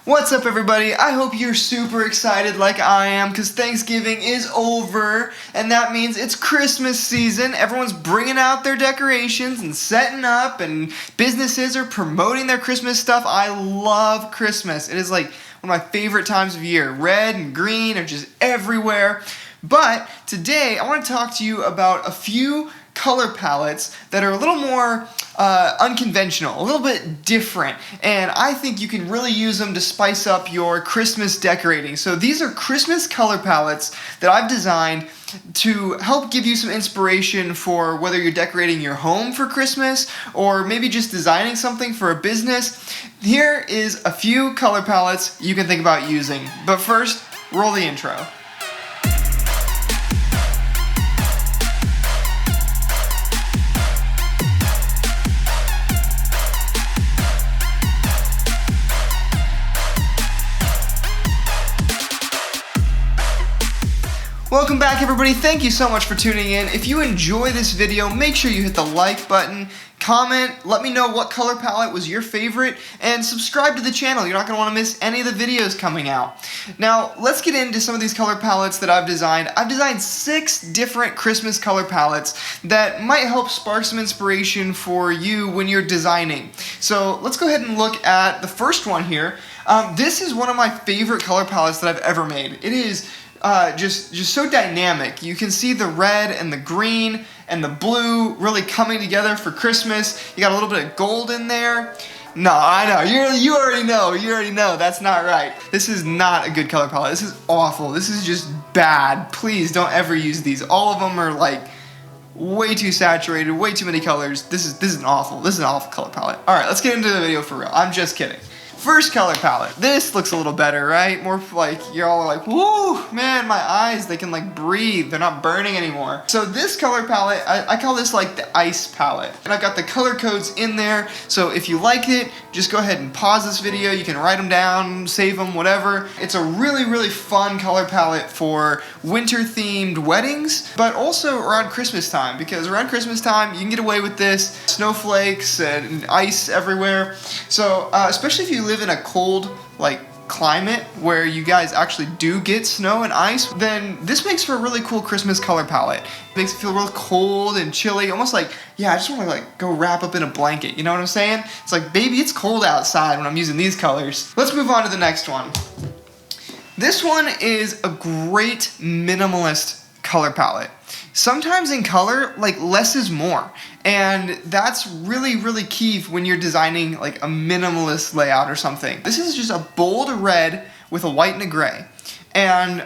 What's up, everybody? I hope you're super excited like I am because Thanksgiving is over and that means it's Christmas season. Everyone's bringing out their decorations and setting up, and businesses are promoting their Christmas stuff. I love Christmas. It is like one of my favorite times of year. Red and green are just everywhere. But today I want to talk to you about a few color palettes that are a little more unconventional, a little bit different, and I think you can really use them to spice up your Christmas decorating. So these are Christmas color palettes that I've designed to help give you some inspiration for whether you're decorating your home for Christmas or maybe just designing something for a business. Here is a few color palettes you can think about using. But first, roll the intro. Welcome back, everybody. Thank you so much for tuning in. If you enjoy this video, make sure you hit the like button, comment, let me know what color palette was your favorite, and subscribe to the channel. You're not going to want to miss any of the videos coming out. Now, let's get into some of these color palettes that I've designed. I've designed 6 different Christmas color palettes that might help spark some inspiration for you when you're designing. So let's go ahead and look at the first one here. This is one of my favorite color palettes that I've ever made. It is just so dynamic. You can see the red and the green and the blue really coming together for Christmas. You got a little bit of gold in there. No, I know, you already know, that's not right. This is not a good color palette. This is awful. This is just bad. Please don't ever use these. All of them are like way too saturated, way too many colors. This is an awful color palette. All right, let's get into the video for real. I'm just kidding. First color palette. This looks a little better, right? More like, you're all like, woo, man, my eyes, they can like breathe. They're not burning anymore. So this color palette, I call this like the ice palette. And I've got the color codes in there. So if you like it, just go ahead and pause this video. You can write them down, save them, whatever. It's a really, really fun color palette for winter themed weddings, but also around Christmas time, because around Christmas time, you can get away with this. Snowflakes and ice everywhere. So especially if you live in a cold climate where you guys actually do get snow and ice, then this makes for a really cool Christmas color palette. It makes it feel real cold and chilly, almost like, yeah, I just want to go wrap up in a blanket, you know what I'm saying? It's like, baby, it's cold outside when I'm using these colors. Let's move on to the next one. This one is a great minimalist color palette. Sometimes in color, less is more. And that's really, really key when you're designing like a minimalist layout or something. This is just a bold red with a white and a gray. And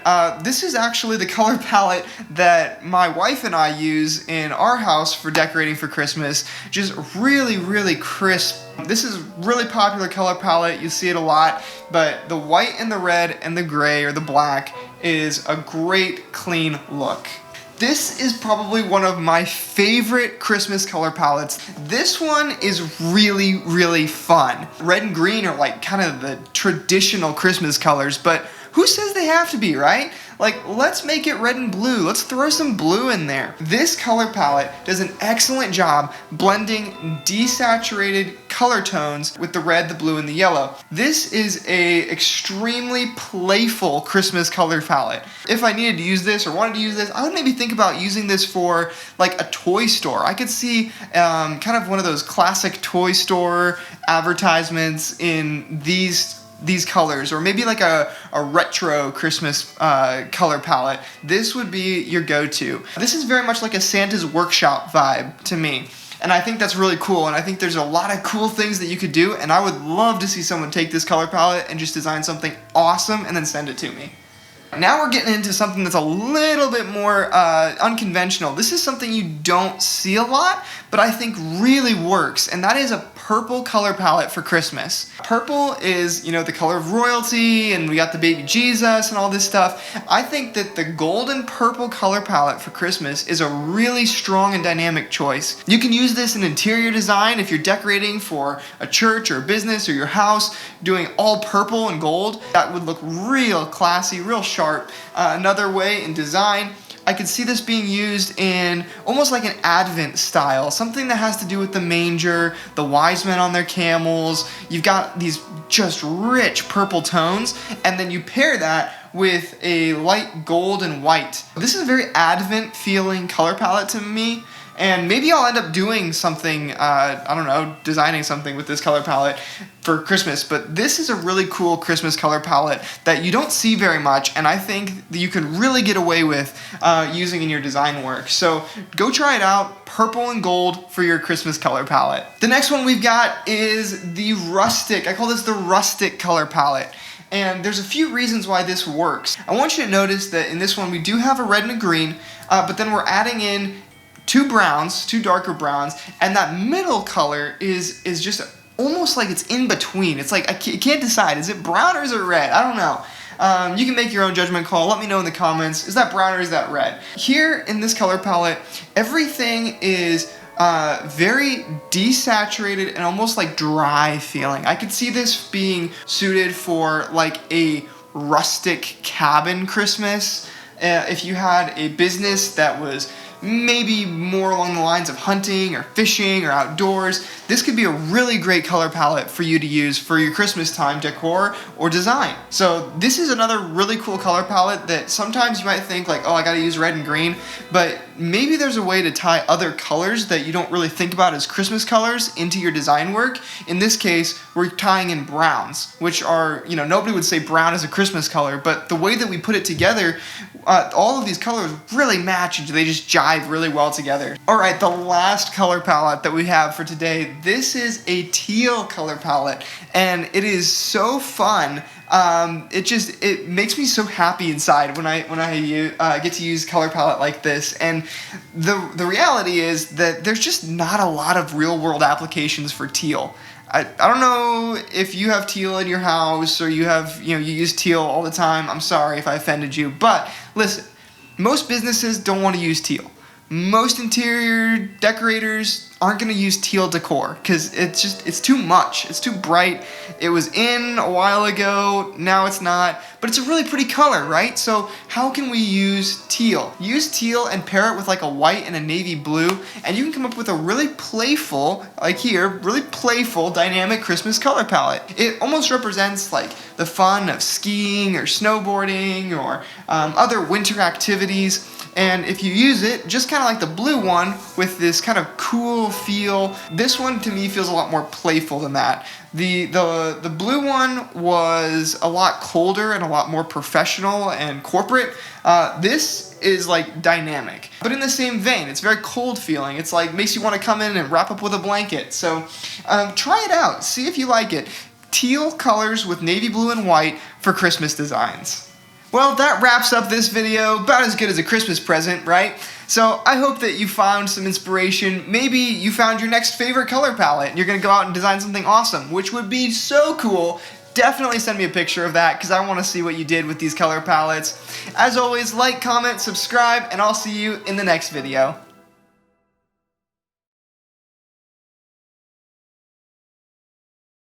this is actually the color palette that my wife and I use in our house for decorating for Christmas. Just really, really crisp. This is a really popular color palette. You see it a lot. But the white and the red and the gray or the black is a great, clean look. This is probably one of my favorite Christmas color palettes. This one is really, really fun. Red and green are like kind of the traditional Christmas colors, but who says they have to be, right? Let's make it red and blue. Let's throw some blue in there. This color palette does an excellent job blending desaturated color tones with the red, the blue, and the yellow. This is a extremely playful Christmas color palette. If I needed to use this or wanted to use this, I would maybe think about using this for like a toy store. I could see kind of one of those classic toy store advertisements in these colors, or maybe like a retro Christmas color palette. This would be your go-to. This is very much like a Santa's workshop vibe to me. And I think that's really cool, and I think there's a lot of cool things that you could do, and I would love to see someone take this color palette and just design something awesome and then send it to me. Now we're getting into something that's a little bit more unconventional. This is something you don't see a lot, but I think really works, and that is a purple color palette for Christmas. Purple is, the color of royalty, and we got the baby Jesus and all this stuff. I think that the golden purple color palette for Christmas is a really strong and dynamic choice. You can use this in interior design if you're decorating for a church or a business or your house, doing all purple and gold. That would look real classy, real sharp. Another way in design, I could see this being used in almost like an Advent style, something that has to do with the manger, the wise men on their camels. You've got these just rich purple tones, and then you pair that with a light gold and white. This is a very Advent feeling color palette to me, and maybe I'll end up doing something, I don't know, designing something with this color palette for Christmas, but this is a really cool Christmas color palette that you don't see very much, and I think that you can really get away with using in your design work. So go try it out, purple and gold for your Christmas color palette. The next one we've got is the Rustic. I call this the Rustic color palette. And there's a few reasons why this works. I want you to notice that in this one we do have a red and a green, but then we're adding in two browns, two darker browns, and that middle color is just almost like it's in between. It's like I can't decide, is it brown or is it red? I don't know. You can make your own judgment call. Let me know in the comments, is that brown or is that red? Here in this color palette, everything is very desaturated and almost like dry feeling. I could see this being suited for like a rustic cabin Christmas. If you had a business that was maybe more along the lines of hunting or fishing or outdoors, this could be a really great color palette for you to use for your Christmas time decor or design. So this is another really cool color palette that sometimes you might think like, oh, I gotta use red and green, but maybe there's a way to tie other colors that you don't really think about as Christmas colors into your design work. In this case, we're tying in browns, which are, you know, nobody would say brown is a Christmas color, but the way that we put it together, all of these colors really match and they just jive really well together. Alright, the last color palette that we have for today, this is a teal color palette, and it is so fun. It makes me so happy inside when I get to use color palette like this. And the reality is that there's just not a lot of real world applications for teal. I don't know if you have teal in your house or you use teal all the time. I'm sorry if I offended you, but listen, most businesses don't want to use teal. Most interior decorators aren't going to use teal decor because it's too much. It's too bright. It was in a while ago, now it's not, but it's a really pretty color, right? So how can we use teal? Use teal and pair it with like a white and a navy blue, and you can come up with a really playful, like here, really playful dynamic Christmas color palette. It almost represents like the fun of skiing or snowboarding or other winter activities. And if you use it, just kind of like the blue one with this kind of cool feel, this one to me feels a lot more playful than that. The blue one was a lot colder and a lot more professional and corporate. This is like dynamic, but in the same vein. It's very cold feeling. It's like makes you want to come in and wrap up with a blanket. So try it out. See if you like it. Teal colors with navy blue and white for Christmas designs. Well, that wraps up this video, about as good as a Christmas present, right? So I hope that you found some inspiration. Maybe you found your next favorite color palette and you're gonna go out and design something awesome, which would be so cool. Definitely send me a picture of that because I want to see what you did with these color palettes. As always, like, comment, subscribe, and I'll see you in the next video.